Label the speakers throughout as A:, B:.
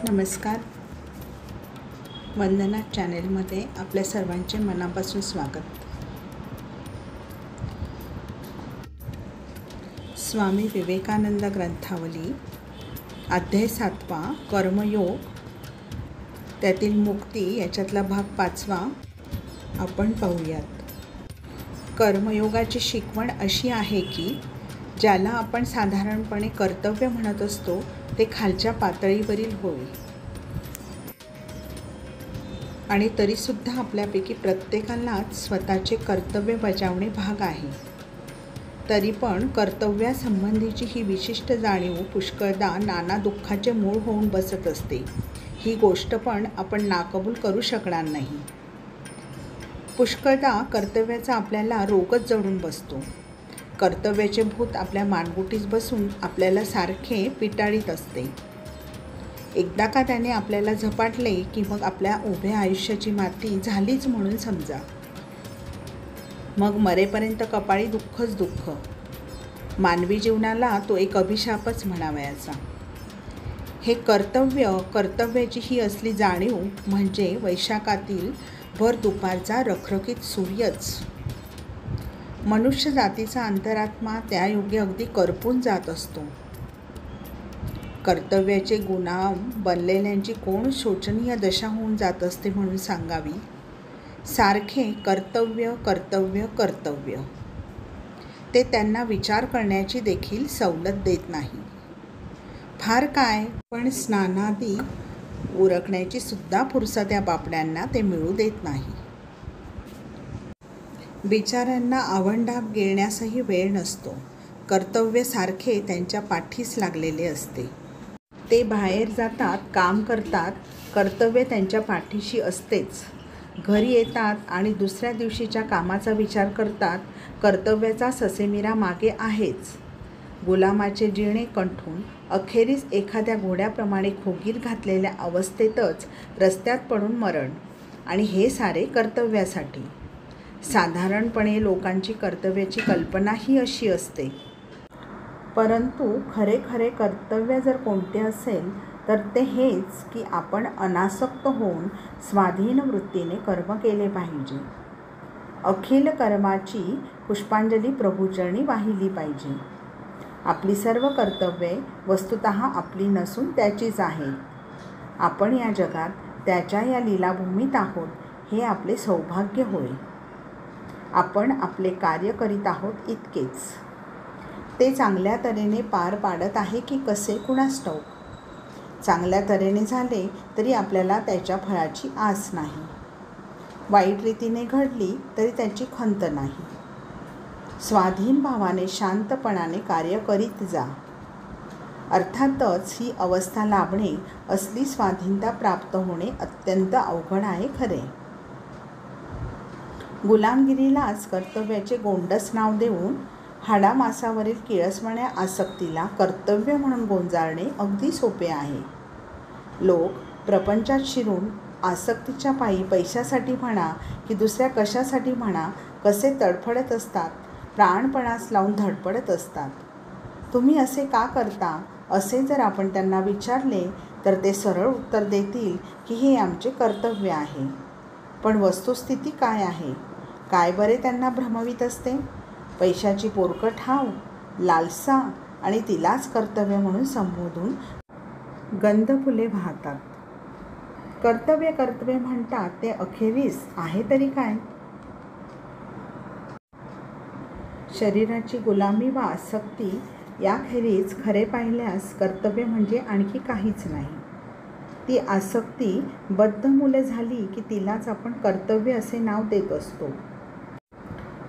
A: नमस्कार. वंदना चॅनेलमध्ये आपल्या सर्वांचे मनापासून स्वागत. स्वामी विवेकानंद ग्रंथावली अध्याय 7 कर्मयोग, त्यातील मुक्ती याच्यातला भाग 5 आपण पाहूयात. कर्मयोगाची शिकवण अशी आहे की ज्याला आपण साधारणपणे कर्तव्य म्हणत असतो ते खालच्या पातळीवरील होय, आणि तरीसुद्धा आपल्यापैकी प्रत्येकालाच स्वतःचे कर्तव्य बजावणे भाग आहे. तरी पण कर्तव्यासंबंधीची ही विशिष्ट जाणीव पुष्कळदा नाना दुःखाचे मूळ होऊन बसत असते. ही गोष्ट पण आपण नाकबूल करू शकणार नाही. पुष्कळदा कर्तव्याचा आपल्याला रोगच जडून बसतो. कर्तव्याचे भूत आपल्या मानगुटीस बसून आपल्याला सारखे पिटाळीत असते. एकदा का त्याने आपल्याला झपाटले की मग आपल्या उभ्या आयुष्याची माती झालीच म्हणून समजा. मग मरेपर्यंत कपाळी दुःखच दुःख. मानवी जीवनाला तो एक अभिशापच म्हणावयाचा. हे कर्तव्याची ही असली जाणीव म्हणजे वैशाखातील भर दुपारचा रखरखीत सूर्यच. मनुष्य जातीचा अंतरात्मा त्यायोगे अगदी करपून जात असतो. कर्तव्याचे गुलाम बनलेल्यांची कोण शोचनीय दशा होऊन जात असते म्हणून सांगावी. सारखे कर्तव्य कर्तव्य कर्तव्य. ते त्यांना विचार करण्याची देखील सवलत देत नाही. फार काय, पण स्नानादी उरकण्याची सुद्धा फुरसत या बापड्यांना ते मिळू देत नाही. बिचाऱ्यांना आवंढाप गिळण्यासही वेळ नसतो. कर्तव्य सारखे त्यांच्या पाठीस लागलेले असते. ते बाहेर जातात, काम करतात, कर्तव्य त्यांच्या पाठीशी असतेच. घरी येतात आणि दुसऱ्या दिवशीच्या कामाचा विचार करतात, कर्तव्याचा ससेमिरा मागे आहेच. गुलामाचे जिणे कंठून अखेरीस एखाद्या घोड्याप्रमाणे खोगीर घातलेल्या अवस्थेतच रस्त्यात पडून मरण, आणि हे सारे कर्तव्यासाठी. साधारणपणे लोकांची कर्तव्याची कल्पनाही अशी असते. परंतु खरे कर्तव्य जर कोणते असेल तर ते हेच की आपण अनासक्त होऊन स्वाधीन वृत्तीने कर्म केले पाहिजे. अखिल कर्माची पुष्पांजली प्रभूचरणी वाहिली पाहिजे. आपली सर्व कर्तव्ये वस्तुतः आपली नसून त्याचीच आहेत. आपण या जगात त्याच्या या लीलाभूमीत आहोत, हे आपले सौभाग्य होय. आपण आपले कार्य करीत आहोत इतकेच. ते चांगल्या तऱ्हेने पार पाडत आहे की कसे कुणास ठाऊक. चांगल्या तऱ्हेने झाले तरी आपल्याला त्याच्या फळाची आस नाही. वाईट रीतीने घडली तरी त्याची खंत नाही. स्वाधीन भावाने शांतपणाने कार्य करीत जा. अर्थातच ही अवस्था लाभणे, असली स्वाधीनता प्राप्त होणे अत्यंत अवघड आहे खरे. गुलामगिरीलाच कर्तव्याचे गोंडस नाव देऊन हाडामासावरील किळसवाण्या आसक्तीला कर्तव्य म्हणून गोंजारणे अगदी सोपे आहे. लोक प्रपंचात शिरून आसक्तीच्या पायी पैशासाठी म्हणा की दुसऱ्या कशासाठी म्हणा कसे तडफडत असतात, प्राणपणास लावून धडपडत असतात. तुम्ही असे का करता असे जर आपण त्यांना विचारले तर ते सरळ उत्तर देतील की हे आमचे कर्तव्य आहे. पण वस्तुस्थिती काय आहे? काय बरे त्यांना भ्रमवीत असते? पैशाची पोरकट हाव, लालसा, आणि तिलाच कर्तव्य म्हणून संबोधून गंधफुले वाहतात. कर्तव्य म्हणतात ते अखेरीस आहे तरी काय? शरीराची गुलामी वा आसक्ती याखेरीज खरे पाहिल्यास कर्तव्य म्हणजे आणखी काहीच नाही. ती आसक्ती बद्धमूल झाली की तिलाच आपण कर्तव्य असे नाव देत असतो.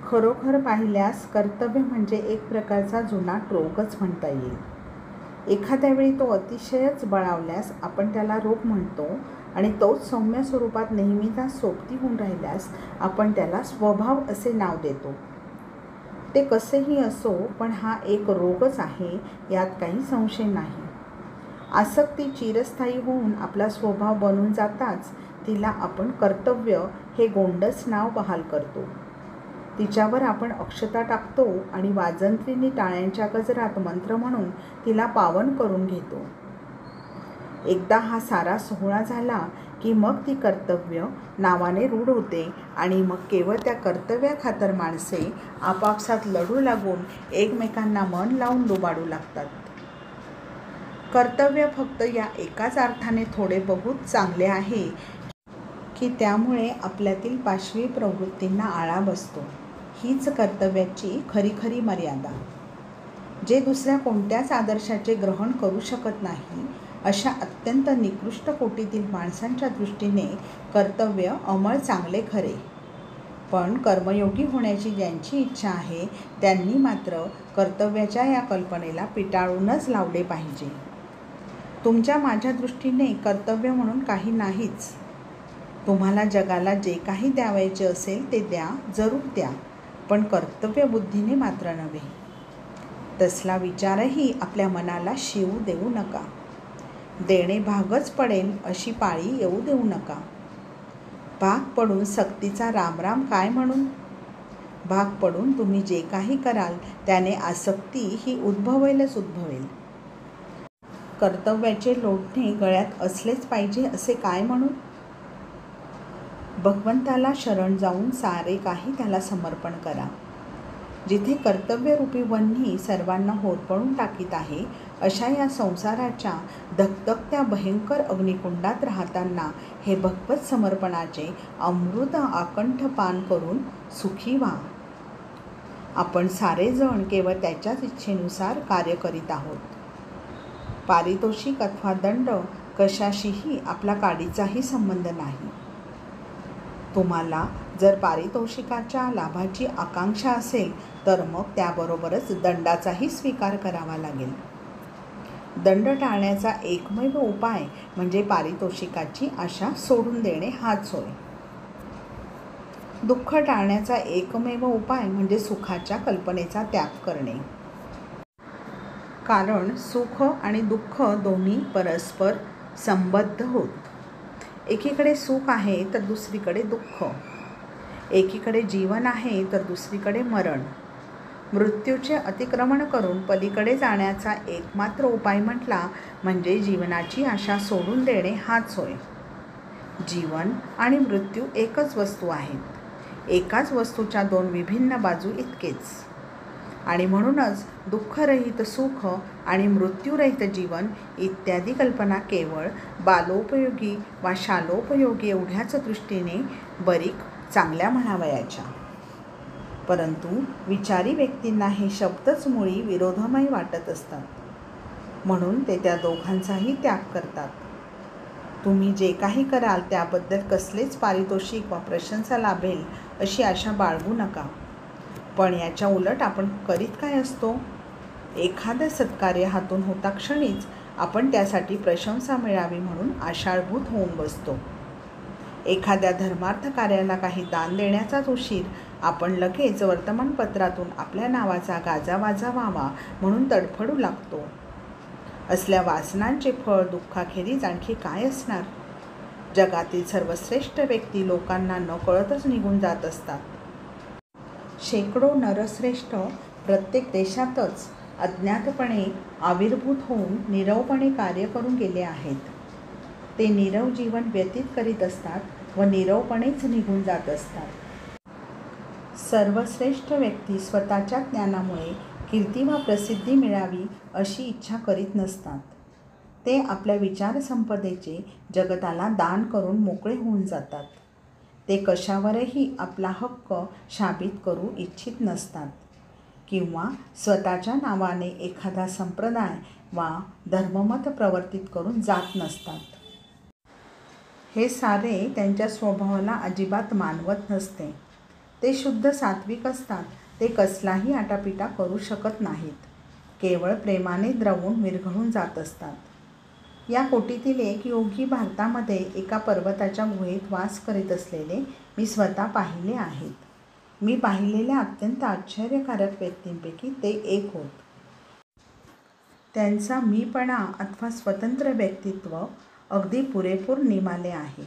A: खरोखर पाहिल्यास कर्तव्य म्हणजे एक प्रकारचा जुनाट रोगच म्हणता येईल. एखाद्या वेळी तो अतिशयच बळावल्यास आपण त्याला रोग म्हणतो, आणि तोच सौम्य स्वरूपात नेहमीचा सोबती होऊन राहिल्यास आपण त्याला स्वभाव असे नाव देतो. ते कसेही असो, पण हा एक रोगच आहे, यात काही संशय नाही. आसक्ती चिरस्थायी होऊन आपला स्वभाव बनून जाताच तिला आपण कर्तव्य हे गोंडस नाव बहाल करतो. तिच्यावर आपण अक्षता टाकतो आणि वाजंत्रीनी टाळ्यांच्या गजरात मंत्र म्हणून तिला पावन करून घेतो. एकदा हा सारा सोहळा झाला की मग ती कर्तव्य नावाने रूढ होते आणि मग केवळ त्या कर्तव्याखातर माणसे आपापसात लढू लागून एकमेकांना मन लावून लुबाडू लागतात. कर्तव्य फक्त या एकाच अर्थाने थोडे बहुत चांगले आहे की त्यामुळे आपल्यातील पाशवी प्रवृत्तींना आळा बसतो. हीच कर्तव्याची खरी मर्यादा. जे दुसऱ्या कोणत्याच आदर्शाचे ग्रहण करू शकत नाही अशा अत्यंत निकृष्ट कोटीतील माणसांच्या दृष्टीने कर्तव्य अमळ चांगले खरे. पण कर्मयोगी होण्याची ज्यांची इच्छा आहे त्यांनी मात्र कर्तव्याच्या या कल्पनेला पिटाळूनच लावले पाहिजे. तुमच्या माझ्या दृष्टीने कर्तव्य म्हणून काही नाहीच. तुम्हाला जगाला जे काही द्यावायचे असेल ते द्या, जरूर द्या, पण कर्तव्यबुद्धीने मात्र नव्हे. तसला विचारही आपल्या मनाला शिवू देऊ नका. देणे भागच पडेल अशी पाळी येऊ देऊ नका. भाग पडून सक्तीचा रामराम काय म्हणून? भाग पडून तुम्ही जे काही कराल त्याने आसक्ती ही उद्भवेलच उद्भवेल. कर्तव्याचे लोढणे गळ्यात असलेच पाहिजे असे काय म्हणून? भगवंताला शरण जाऊन सारे काही त्याला समर्पण करा. जिथे कर्तव्यरूपी वन्ही सर्वांना होरपळून टाकीत आहे अशा या संसाराच्या धगधगत्या भयंकर अग्निकुंडात राहताना हे भगवत समर्पणाचे अमृत आकंठ पान करून सुखी व्हा. आपण सारेजण केवळ त्याच्याच इच्छेनुसार कार्य करीत आहोत. पारितोषिक अथवा दंड कशाशीही आपला काडीचाही संबंध नाही. तुम्हाला जर पारितोषिकाच्या लाभाची आकांक्षा असेल तर मग त्याबरोबरच दंडाचाही स्वीकार करावा लागेल. दंड टाळण्याचा एकमेव उपाय म्हणजे पारितोषिकाची आशा सोडून देणे हाच होय. दुःख टाळण्याचा एकमेव उपाय म्हणजे सुखाच्या कल्पनेचा त्याग करणे. कारण सुख आणि दुःख दोन्ही परस्पर संबद्ध होत. एकीकडे सुख आहे तर दुसरीकडे दुःख. एकीकडे जीवन आहे तर दुसरीकडे मरण. मृत्यूचे अतिक्रमण करून पलीकडे जाण्याचा एकमात्र उपाय म्हटला म्हणजे जीवनाची आशा सोडून देणे हाच होय. जीवन आणि मृत्यू एकच वस्तू आहेत. एकाच वस्तूच्या दोन विभिन्न बाजू इतकेच. आणि म्हणूनच दुःखरहित सुख आणि मृत्यूरहित जीवन इत्यादी कल्पना केवळ बालोपयोगी वा शालोपयोगी एवढ्याच दृष्टीने बरीक चांगल्या म्हणावयाच्या. परंतु विचारी व्यक्तींना हे शब्दच मुळी विरोधमय वाटत असतात. म्हणून ते त्या दोघांचाही त्याग करतात. तुम्ही जे काही कराल त्याबद्दल कसलेच पारितोषिक वा प्रशंसा लाभेल अशी आशा बाळगू नका. पण याच्या उलट आपण करीत काय असतो? एखादं सत्कार्य हातून होता क्षणीच आपण त्यासाठी प्रशंसा मिळावी म्हणून आषाढभूत होऊन बसतो. एखाद्या धर्मार्थ कार्याला काही दान देण्याचाच उशीर आपण लगेच वर्तमानपत्रातून आपल्या नावाचा गाजावाजा व्हावा म्हणून तडफडू लागतो. असल्या वासनांचे फळ दुःखाखेरीज आणखी काय असणार? जगातील सर्वश्रेष्ठ व्यक्ती लोकांना न कळतच निघून जात असतात. शेकडो नरश्रेष्ठ प्रत्येक देशातच अज्ञातपणे आविर्भूत होऊन नीरवपणे कार्य करून गेले आहेत. ते नीरव जीवन व्यतीत करीत असतात व नीरवपणेच निघून जात असतात. सर्वश्रेष्ठ व्यक्ती स्वतःच्या ज्ञानामुळे कीर्ती वा प्रसिद्धी मिळावी अशी इच्छा करीत नसतात. ते आपल्या विचारसंपदेचे जगताला दान करून मोकळे होऊन जातात. ते कशावरही आपला हक्क शाबित करू इच्छित नसतात किंवा स्वतःच्या नावाने एखादा संप्रदाय वा धर्ममत प्रवर्तित करून जात नसतात. हे सारे त्यांच्या स्वभावाला अजिबात मानवत नसते. ते शुद्ध सात्विक असतात. ते कसलाही आटापिटा करू शकत नाहीत. केवळ प्रेमाने द्रवून विरघळून जात असतात. या कोटीतील एक योगी भारतामध्ये एका पर्वताच्या गुहेत वास करीत असलेले मी स्वतः पाहिले आहेत. मी पाहिलेल्या अत्यंत आश्चर्यकारक व्यक्तींपैकी ते एक होत. त्यांचा मीपणा अथवा स्वतंत्र व्यक्तित्व अगदी पुरेपूर निमाले आहे.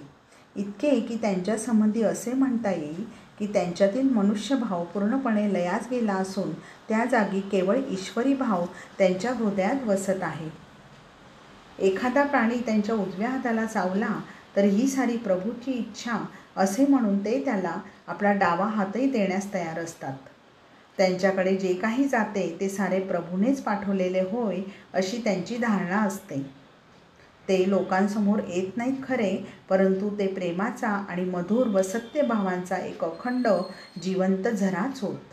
A: इतके की त्यांच्या संबंधी असे म्हणता येईल की त्यांच्यातील मनुष्यभाव पूर्णपणे लयास गेला असून त्या जागी केवळ ईश्वरी भाव त्यांच्या हृदयात वसत आहे. एखादा प्राणी त्यांच्या उजव्या हाताला चावला तर ही सारी प्रभूची इच्छा असे म्हणून ते त्याला आपला डावा हातही देण्यास तयार असतात. त्यांच्याकडे जे काही जाते ते सारे प्रभूनेच पाठवलेले होय अशी त्यांची धारणा असते. ते लोकांसमोर येत नाहीत खरे, परंतु ते प्रेमाचा आणि मधुर व सत्यभावांचा एक अखंड जिवंत झराच होत.